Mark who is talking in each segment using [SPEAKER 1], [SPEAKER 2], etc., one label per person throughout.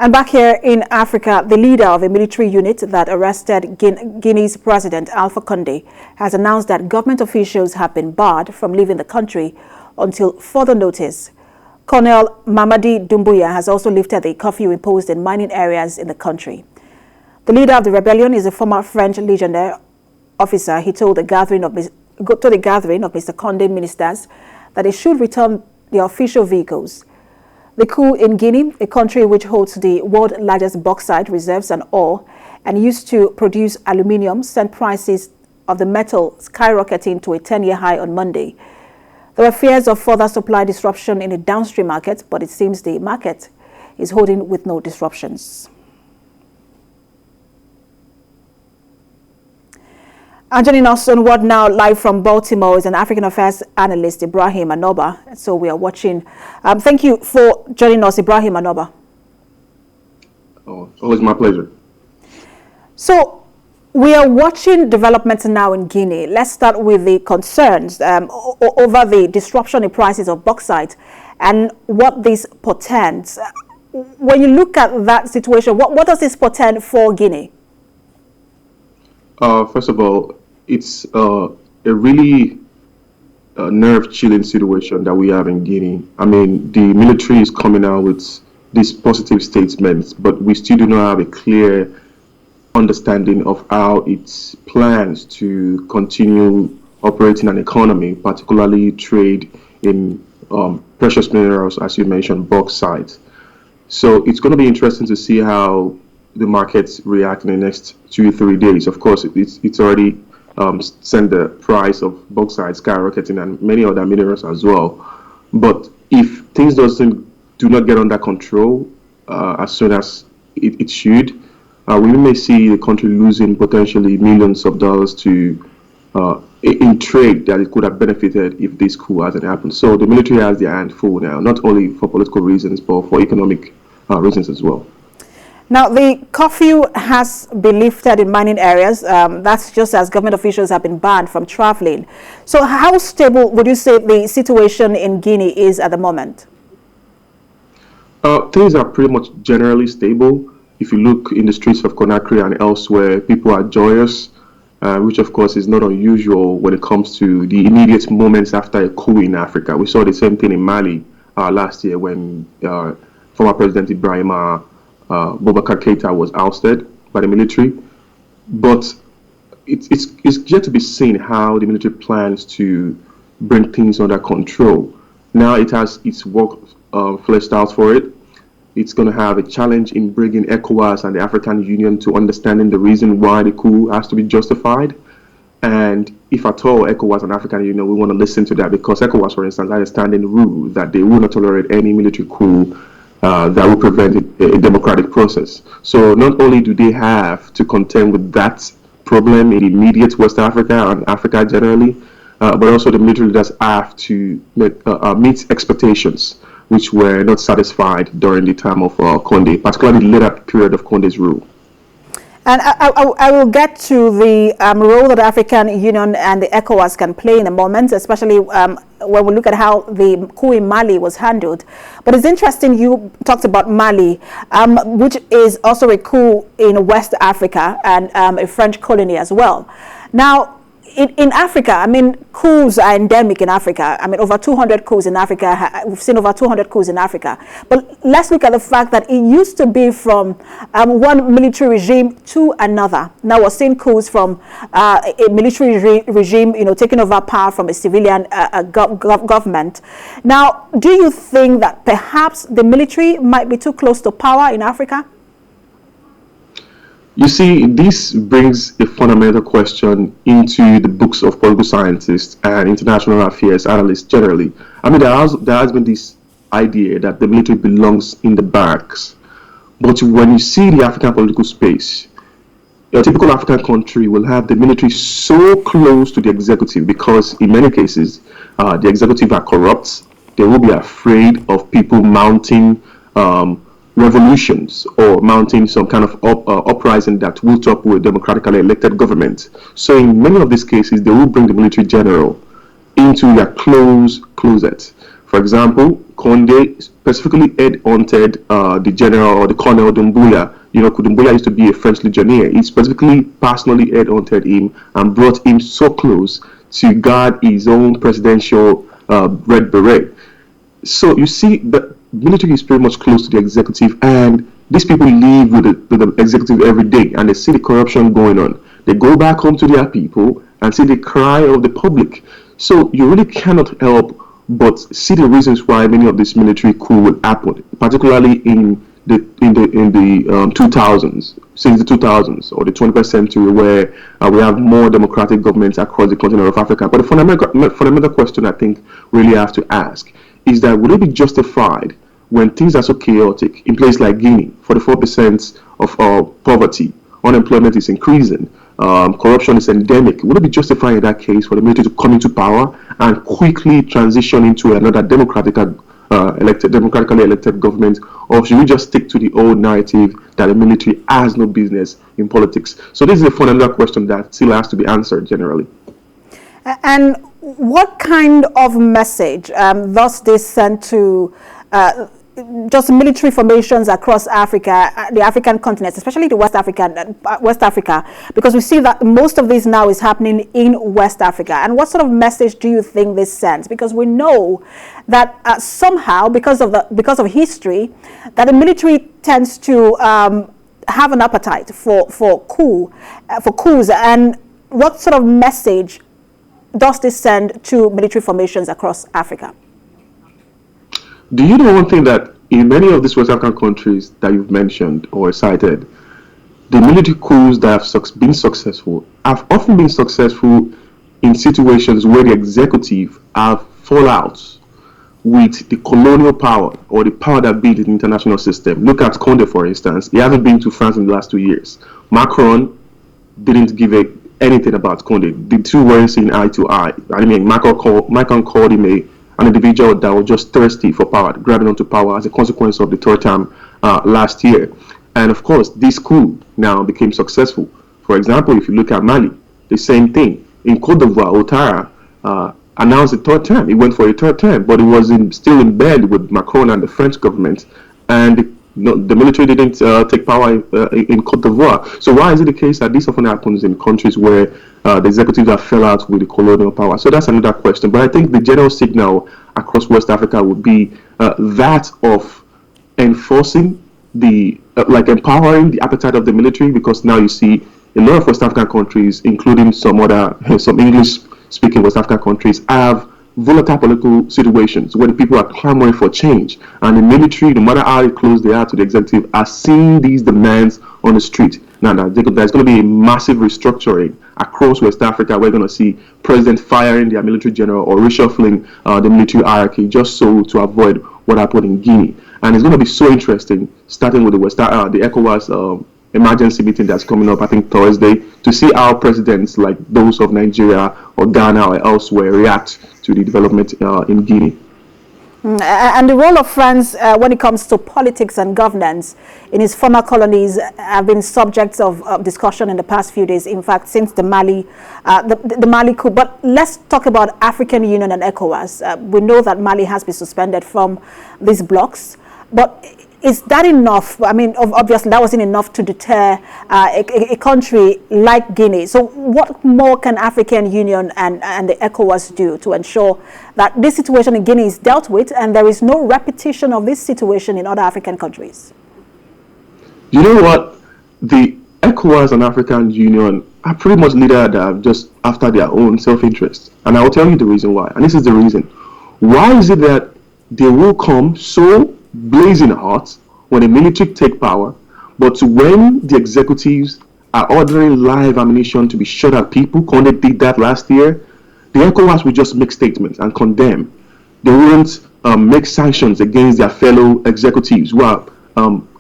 [SPEAKER 1] And back here in Africa, the leader of a military unit that arrested Guinea's president, Alpha Conde, has announced that government officials have been barred from leaving the country until further notice. Colonel MamadiDoumbouya has also lifted the curfew imposed in mining areas in the country. The leader of the rebellion is a former French legionnaire officer. He told the gathering of Mr. Conde ministers that they should return their official vehicles. The coup in Guinea, a country which holds the world's largest bauxite reserves and ore and used to produce aluminium, sent prices of the metal skyrocketing to a 10-year high on Monday. There were fears of further supply disruption in the downstream market, but it seems the market is holding with no disruptions. And joining us on What Now, live from Baltimore, is an African Affairs analyst, Ibrahim Anoba. So we are watching. Thank you for joining us, Ibrahim Anoba.
[SPEAKER 2] Oh, always my pleasure.
[SPEAKER 1] So we are watching developments now in Guinea. Let's start with the concerns over the disruption in prices of bauxite and what this portends. When you look at that situation, what does this portend for Guinea?
[SPEAKER 2] First of all, it's a really nerve-chilling situation that we have in Guinea. I mean, the military is coming out with these positive statements, but we still do not have a clear understanding of how it plans to continue operating an economy, particularly trade in precious minerals, as you mentioned, bauxite. So it's going to be interesting to see how the markets react in the next 2 or 3 days. Of course, it's already sent the price of bauxite skyrocketing and many other minerals as well. But if things do not get under control as soon as it should, we may see the country losing potentially millions of dollars in trade that it could have benefited if this coup hasn't happened. So the military has their hand full now, not only for political reasons, but for economic reasons as well.
[SPEAKER 1] Now, the curfew has been lifted in mining areas. That's just as government officials have been banned from traveling. So how stable would you say the situation in Guinea is at the moment?
[SPEAKER 2] Things are pretty much generally stable. If you look in the streets of Conakry and elsewhere, people are joyous, which of course is not unusual when it comes to the immediate moments after a coup in Africa. We saw the same thing in Mali last year when former President Ibrahim Boubacar Keita was ousted by the military. But it's yet to be seen how the military plans to bring things under control. Now it has its work fleshed out for it. It's going to have a challenge in bringing ECOWAS and the African Union to understanding the reason why the coup has to be justified. And if at all ECOWAS and African Union, we want to listen to that, because ECOWAS, for instance, has a standing rule that they will not tolerate any military coup that will prevent a democratic process. So not only do they have to contend with that problem in immediate West Africa and Africa generally, but also the military leaders have to meet expectations which were not satisfied during the time of Conde, particularly the later period of Conde's rule.
[SPEAKER 1] And I will get to the role that the African Union and the ECOWAS can play in a moment, especially when we look at how the coup in Mali was handled. But it's interesting you talked about Mali, which is also a coup in West Africa and a French colony as well. Now, in Africa, I mean, coups are endemic in Africa. I mean, over 200 coups in Africa. We've seen over 200 coups in Africa. But let's look at the fact that it used to be from one military regime to another. Now we're seeing coups from a military regime, taking over power from a civilian government. Now, do you think that perhaps the military might be too close to power in Africa?
[SPEAKER 2] You see, this brings a fundamental question into the books of political scientists and international affairs analysts generally. I mean, there has been this idea that the military belongs in the barracks. But when you see the African political space, a typical African country will have the military so close to the executive because in many cases, the executive are corrupt. They will be afraid of people mounting revolutions or mounting some kind of uprising that will topple a democratically elected government. So in many of these cases, they will bring the military general into their closet For example, Conde specifically head-hunted the general or the Colonel Doumbouya. Doumbouya used to be a French legionnaire. He specifically personally head-hunted him and brought him so close to guard his own presidential red beret. So you see, the military is pretty much close to the executive, and these people live with the executive every day, and they see the corruption going on. They go back home to their people and see the cry of the public. So you really cannot help but see the reasons why many of this military coup will happen, particularly in the 2000s, since the 2000s or the 21st century, where we have more democratic governments across the continent of Africa. But the fundamental question I think we really have to ask is that would it be justified when things are so chaotic in places like Guinea, 44% of poverty, unemployment is increasing, corruption is endemic? Would it be justified in that case for the military to come into power and quickly transition into another democratically elected government, or should we just stick to the old narrative that the military has no business in politics? So this is a fundamental question that still has to be answered generally.
[SPEAKER 1] And what kind of message does this send to just military formations across Africa, the African continent, especially the West Africa, because we see that most of this now is happening in West Africa? And what sort of message do you think this sends? Because we know that somehow, because of history, that the military tends to have an appetite for coups. And what sort of message does this send to military formations across Africa?
[SPEAKER 2] Do you know one thing, that in many of these West African countries that you've mentioned or cited, the military coups that have been successful have often been successful in situations where the executive have fallouts with the colonial power or the power that built the international system. Look at Conde, for instance. He hasn't been to France in the last 2 years. Macron didn't give anything about Conde. The two weren't seen eye to eye. I mean, Macron called him an individual that was just thirsty for power, grabbing onto power as a consequence of the third term last year. And of course, this coup now became successful. For example, if you look at Mali, the same thing. In Cote d'Ivoire, Ouattara announced a third term. He went for a third term, but he was still in bed with Macron and the French government. And the military didn't take power in Cote d'Ivoire. So why is it the case that this often happens in countries where the executives have fell out with the colonial power? So that's another question. But I think the general signal across West Africa would be that of enforcing empowering the appetite of the military, because now you see a lot of West African countries, including some English-speaking West African countries, have volatile political situations where the people are clamoring for change, and the military, no matter how close they are to the executive, are seeing these demands on the street. Now there's going to be a massive restructuring across West Africa. We're going to see president firing their military general or reshuffling the military hierarchy just so to avoid what happened in Guinea. And it's going to be so interesting, starting with the ECOWAS emergency meeting that's coming up, I think Thursday, to see how presidents like those of Nigeria or Ghana or elsewhere react to the development in Guinea.
[SPEAKER 1] And the role of France when it comes to politics and governance in its former colonies have been subjects of discussion in the past few days, in fact, since the Mali coup. But let's talk about African Union and ECOWAS. We know that Mali has been suspended from these blocks, but is that enough? I mean, obviously that wasn't enough to deter a country like Guinea. So what more can African Union and the ECOWAS do to ensure that this situation in Guinea is dealt with and there is no repetition of this situation in other African countries?
[SPEAKER 2] You know what? The ECOWAS and African Union are pretty much leaders that are just after their own self-interest. And I will tell you the reason why. And this is the reason. Why is it that they will come so blazing hot when the military take power, but when the executives are ordering live ammunition to be shot at people? Conde did that last year. The ECOWAS will just make statements and condemn. They won't make sanctions against their fellow executives who are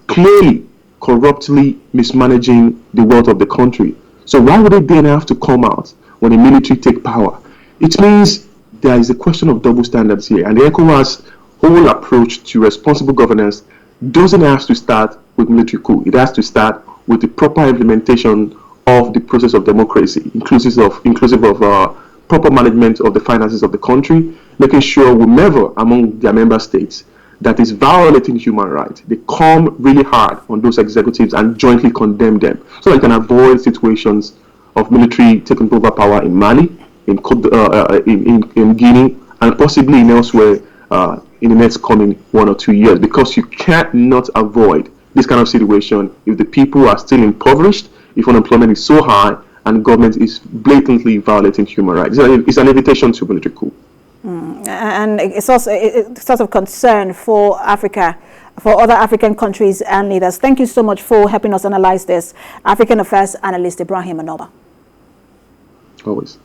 [SPEAKER 2] clearly corruptly mismanaging the wealth of the country. So why would they then have to come out when the military take power? It means there is a question of double standards here, and the ECOWAS whole approach to responsible governance doesn't have to start with military coup. It has to start with the proper implementation of the process of democracy, inclusive of proper management of the finances of the country, making sure whomever among their member states that is violating human rights, they come really hard on those executives and jointly condemn them, so that you can avoid situations of military taking over power in Mali, in Guinea, and possibly in elsewhere in the next coming 1 or 2 years, because you cannot avoid this kind of situation if the people are still impoverished, if unemployment is so high, and government is blatantly violating human rights. It's an invitation to military coup.
[SPEAKER 1] And it's also a sort of concern for Africa, for other African countries and leaders. Thank you so much for helping us analyze this. African Affairs Analyst Ibrahim Anoba.
[SPEAKER 2] Always.